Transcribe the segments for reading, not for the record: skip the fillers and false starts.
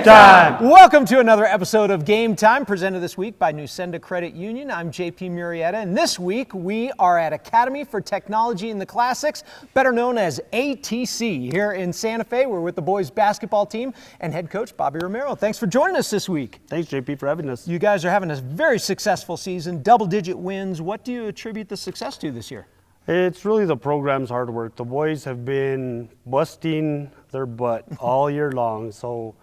Game Time! Welcome to another episode of Game Time, presented this week by Nusenda Credit Union. I'm JP Murrieta, and this week we are at Academy for Technology in the Classics, better known as ATC, here in Santa Fe. We're with the boys basketball team and head coach Bobby Romero. Thanks for joining us this week. Thanks, JP, for having us. You guys are having a very successful season, double-digit wins. What do you attribute the success to this year? It's really the program's hard work. The boys have been busting their butt all year long. So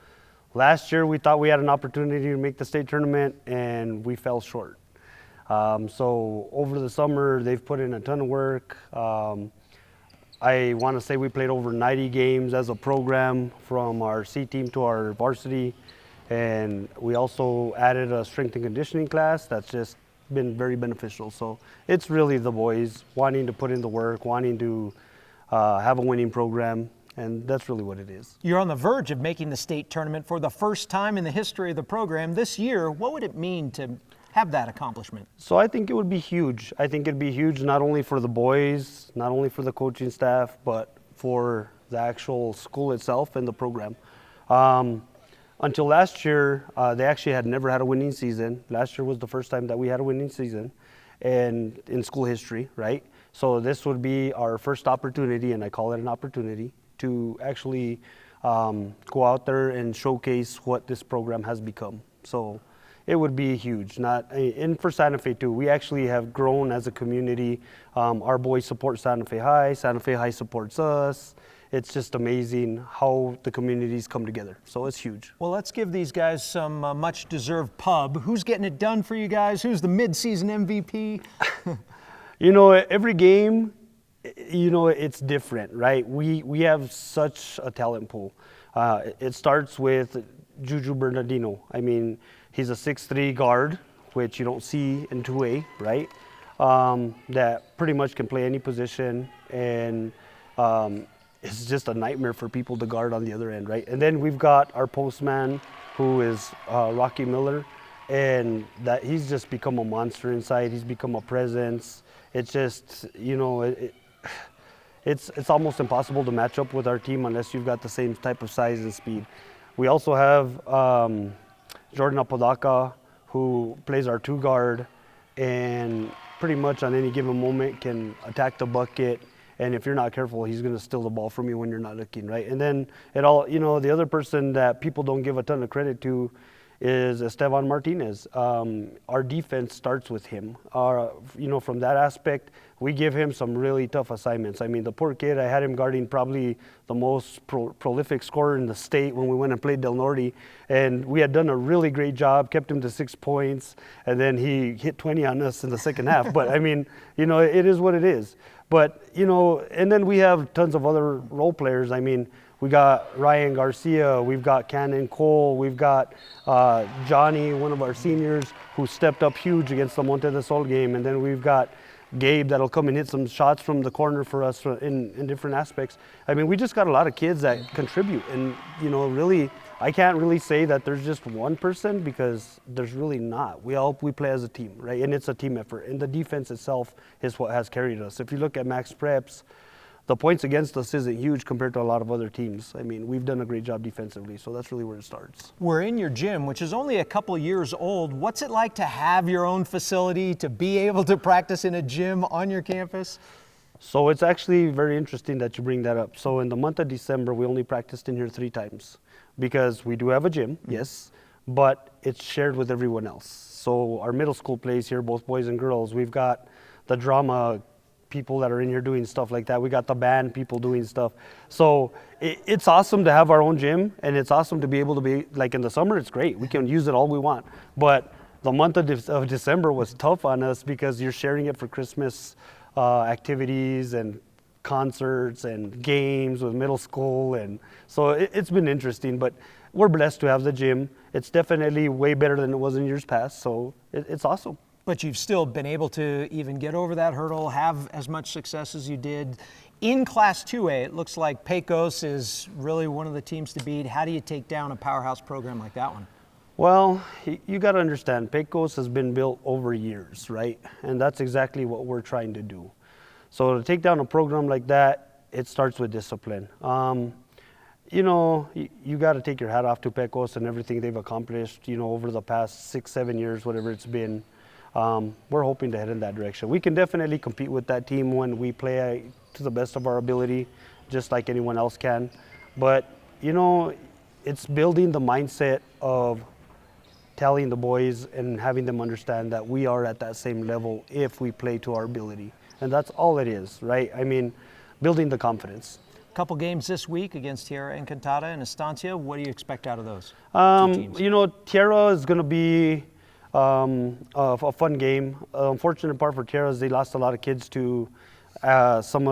last year we thought we had an opportunity to make the state tournament and we fell short. So over the summer they've put in a ton of work. I want to say we played over 90 games as a program from our C team to our varsity. And we also added a strength and conditioning class that's just been very beneficial. So it's really the boys wanting to put in the work, wanting to have a winning program, and that's really what it is. You're on the verge of making the state tournament for the first time in the history of the program this year. What would it mean to have that accomplishment? So I think it would be huge. I think it'd be huge not only for the boys, not only for the coaching staff, but for the actual school itself and the program. Until last year, they actually had never had a winning season. Last year was the first time that we had a winning season and in school history, right? So this would be our first opportunity, and I call it an opportunity, to actually go out there and showcase what this program has become. So it would be huge. And for Santa Fe too, we actually have grown as a community. Our boys support Santa Fe High supports us. It's just amazing how the communities come together. So it's huge. Well, let's give these guys some much-deserved pub. Who's getting it done for you guys? Who's the mid-season MVP? You know, every game, you know, it's different, right? We have such a talent pool. It starts with Juju Bernardino. I mean, he's a 6'3" guard, which you don't see in 2A, right? That pretty much can play any position, and it's just a nightmare for people to guard on the other end, right? And then we've got our postman, who is Rocky Miller, and that he's just become a monster inside. He's become a presence. It's just, you know, it's almost impossible to match up with our team unless you've got the same type of size and speed. We also have Jordan Apodaca, who plays our 2 guard, and pretty much on any given moment can attack the bucket. And if you're not careful, he's going to steal the ball from you when you're not looking, right? And then the other person that people don't give a ton of credit to is Esteban Martinez. Our defense starts with him. From that aspect, we give him some really tough assignments. I mean, the poor kid, I had him guarding probably the most prolific scorer in the state when we went and played Del Norte. And we had done a really great job, kept him to 6 points, and then he hit 20 on us in the second half. But, I mean, you know, it is what it is. But, you know, and then we have tons of other role players. I mean, we got Ryan Garcia, we've got Cannon Cole, we've got Johnny, one of our seniors, who stepped up huge against the Monte de Sol game. And then we've got Gabe that'll come and hit some shots from the corner for us in different aspects. I mean, we just got a lot of kids that contribute. And, you know, really, I can't really say that there's just one person, because there's really not. We play as a team, right? And it's a team effort. And the defense itself is what has carried us. If you look at Max Preps, the points against us isn't huge compared to a lot of other teams. I mean, we've done a great job defensively, so that's really where it starts. We're in your gym, which is only a couple years old. What's it like to have your own facility, to be able to practice in a gym on your campus? So it's actually very interesting that you bring that up. So in the month of December, we only practiced in here 3 times, because we do have a gym, yes, but it's shared with everyone else. So our middle school plays here, both boys and girls. We've got the drama people that are in here doing stuff like that. We got the band people doing stuff. So it's awesome to have our own gym, and it's awesome to be able to be, like in the summer, it's great. We can use it all we want. But the month of December was tough on us, because you're sharing it for Christmas activities and concerts and games with middle school. And so it's been interesting, but we're blessed to have the gym. It's definitely way better than it was in years past. So it's awesome. But you've still been able to even get over that hurdle, have as much success as you did. In Class 2A, it looks like Pecos is really one of the teams to beat. How do you take down a powerhouse program like that one? Well, you got to understand, Pecos has been built over years, right? And that's exactly what we're trying to do. So to take down a program like that, it starts with discipline. you know, you got to take your hat off to Pecos and everything they've accomplished, you know, over the past 6-7 years, whatever it's been. We're hoping to head in that direction. We can definitely compete with that team when we play to the best of our ability, just like anyone else can. But, you know, it's building the mindset of telling the boys and having them understand that we are at that same level if we play to our ability. And that's all it is, right? I mean, building the confidence. Couple games this week against Tierra Encantada and Estancia. What do you expect out of those two teams? You know, Tierra is going to be a fun game. Unfortunate part for Tierra is they lost a lot of kids to some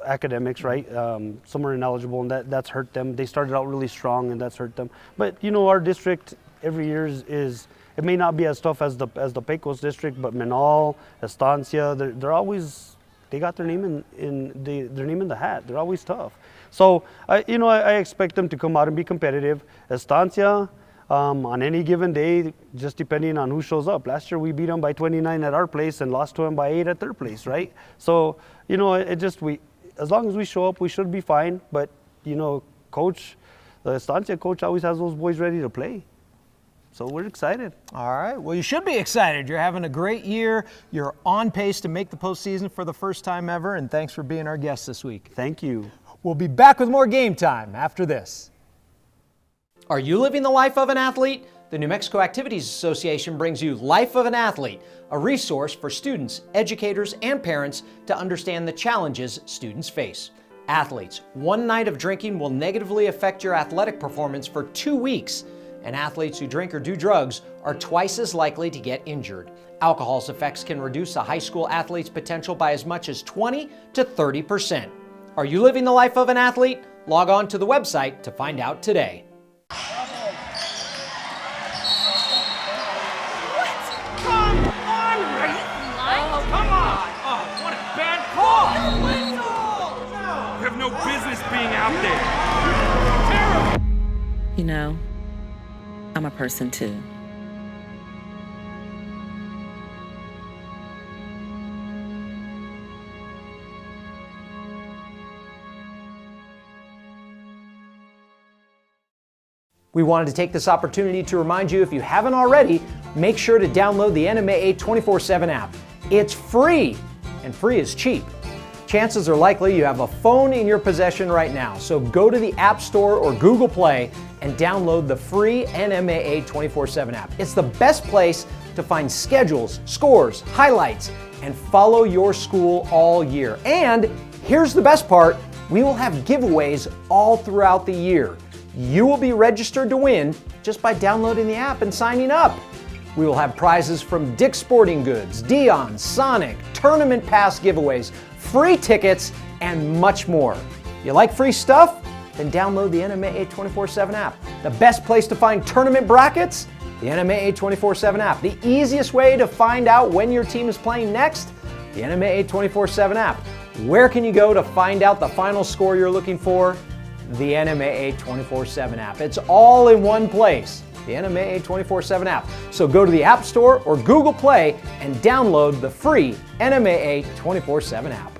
academics, right? Some are ineligible, and that's hurt them. They started out really strong, and that's hurt them. But you know, our district every year is it may not be as tough as the Pecos district, but Menal, Estancia, they're always. They got their name their name in the hat. They're always tough. So, you know, I expect them to come out and be competitive. Estancia, on any given day, just depending on who shows up. Last year we beat them by 29 at our place and lost to them by 8 at their place, right? So, you know, as long as we show up, we should be fine. But, you know, the Estancia coach always has those boys ready to play. So we're excited. All right. Well, you should be excited. You're having a great year. You're on pace to make the postseason for the first time ever. And thanks for being our guest this week. Thank you. We'll be back with more Game Time after this. Are you living the life of an athlete? The New Mexico Activities Association brings you Life of an Athlete, a resource for students, educators, and parents to understand the challenges students face. Athletes, one night of drinking will negatively affect your athletic performance for 2 weeks. And athletes who drink or do drugs are twice as likely to get injured. Alcohol's effects can reduce a high school athlete's potential by as much as 20 to 30%. Are you living the life of an athlete? Log on to the website to find out today. You have no business being out there. Terrible. You know, I'm a person too. We wanted to take this opportunity to remind you, if you haven't already, make sure to download the NMAA 24/7 app. It's free, and free is cheap. Chances are likely you have a phone in your possession right now, so go to the App Store or Google Play and download the free NMAA 24/7 app. It's the best place to find schedules, scores, highlights, and follow your school all year. And here's the best part, we will have giveaways all throughout the year. You will be registered to win just by downloading the app and signing up. We will have prizes from Dick's Sporting Goods, Dion, Sonic, tournament pass giveaways, free tickets, and much more. You like free stuff? Then download the NMAA 24/7 app. The best place to find tournament brackets? The NMAA 24/7 app. The easiest way to find out when your team is playing next? The NMAA 24/7 app. Where can you go to find out the final score you're looking for? The NMAA 24/7 app. It's all in one place. The NMAA 24/7 app. So go to the App Store or Google Play and download the free NMAA 24/7 app.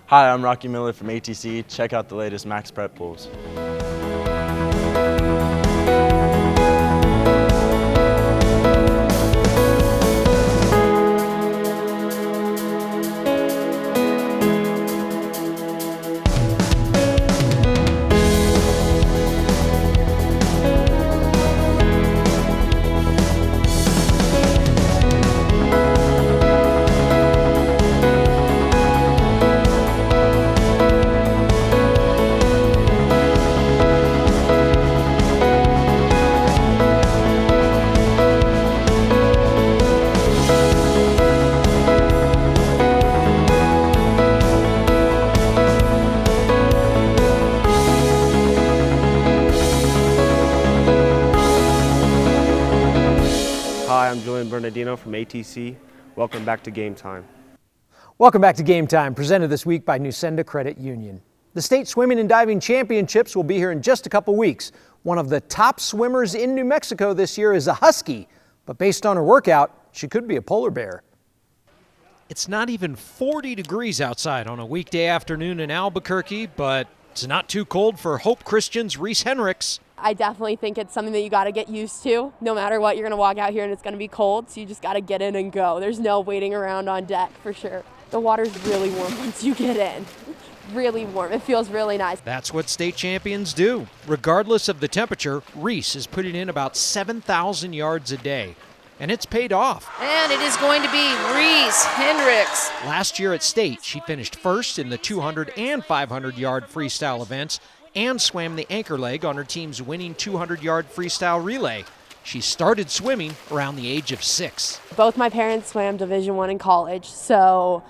Hi, I'm Rocky Miller from ATC. Check out the latest Max Prep polls. Hi, I'm Julian Bernardino from ATC. Welcome back to Game Time. Welcome back to Game Time, presented this week by Nusenda Credit Union. The State Swimming and Diving Championships will be here in just a couple weeks. One of the top swimmers in New Mexico this year is a Husky, but based on her workout, she could be a polar bear. It's not even 40 degrees outside on a weekday afternoon in Albuquerque, but It's not too cold for Hope Christian's Reese Henricks. I definitely think it's something that you got to get used to. No matter what, you're going to walk out here and it's going to be cold, so you just got to get in and go. There's no waiting around on deck for sure. The water's really warm once you get in. Really warm. It feels really nice. That's what state champions do. Regardless of the temperature, Reese is putting in about 7,000 yards a day. And it's paid off. And it is going to be Reese Henricks. Last year at state, she finished first in the 200 and 500-yard freestyle events and swam the anchor leg on her team's winning 200-yard freestyle relay. She started swimming around the age of 6. Both my parents swam Division I in college, so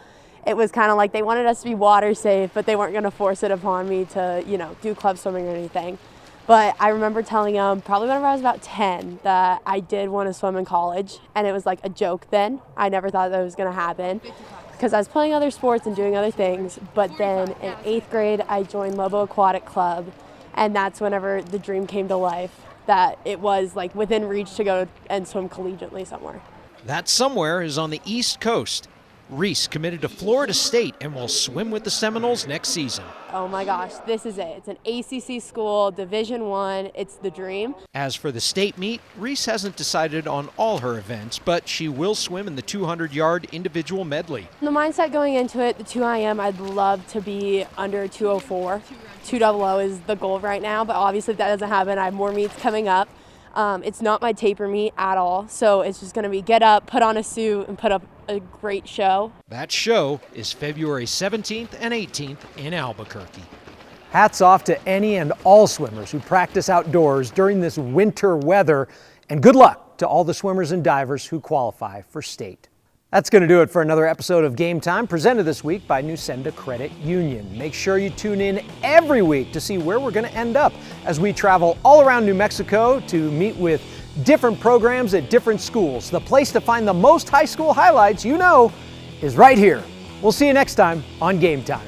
it was kind of like they wanted us to be water safe, but they weren't going to force it upon me to, do club swimming or anything. But I remember telling them, probably whenever I was about 10, that I did want to swim in college, and it was like a joke then. I never thought that was going to happen because I was playing other sports and doing other things. But then in 8th grade, I joined Lobo Aquatic Club, and that's whenever the dream came to life, that it was like within reach to go and swim collegiately somewhere. That somewhere is on the East Coast. Reese committed to Florida State and will swim with the Seminoles next season. Oh my gosh, this is it. It's an ACC school, Division I. It's the dream. As for the state meet, Reese hasn't decided on all her events, but she will swim in the 200-yard individual medley. The mindset going into it, the 2IM, I'd love to be under 204. 200 is the goal right now, but obviously if that doesn't happen, I have more meets coming up. It's not my taper meet at all, so it's just going to be get up, put on a suit, and put up a great show. That show is February 17th and 18th in Albuquerque. Hats off to any and all swimmers who practice outdoors during this winter weather, and good luck to all the swimmers and divers who qualify for state. That's going to do it for another episode of Game Time, presented this week by Nusenda Credit Union. Make sure you tune in every week to see where we're going to end up as we travel all around New Mexico to meet with different programs at different schools. The place to find the most high school highlights, is right here. We'll see you next time on Game Time.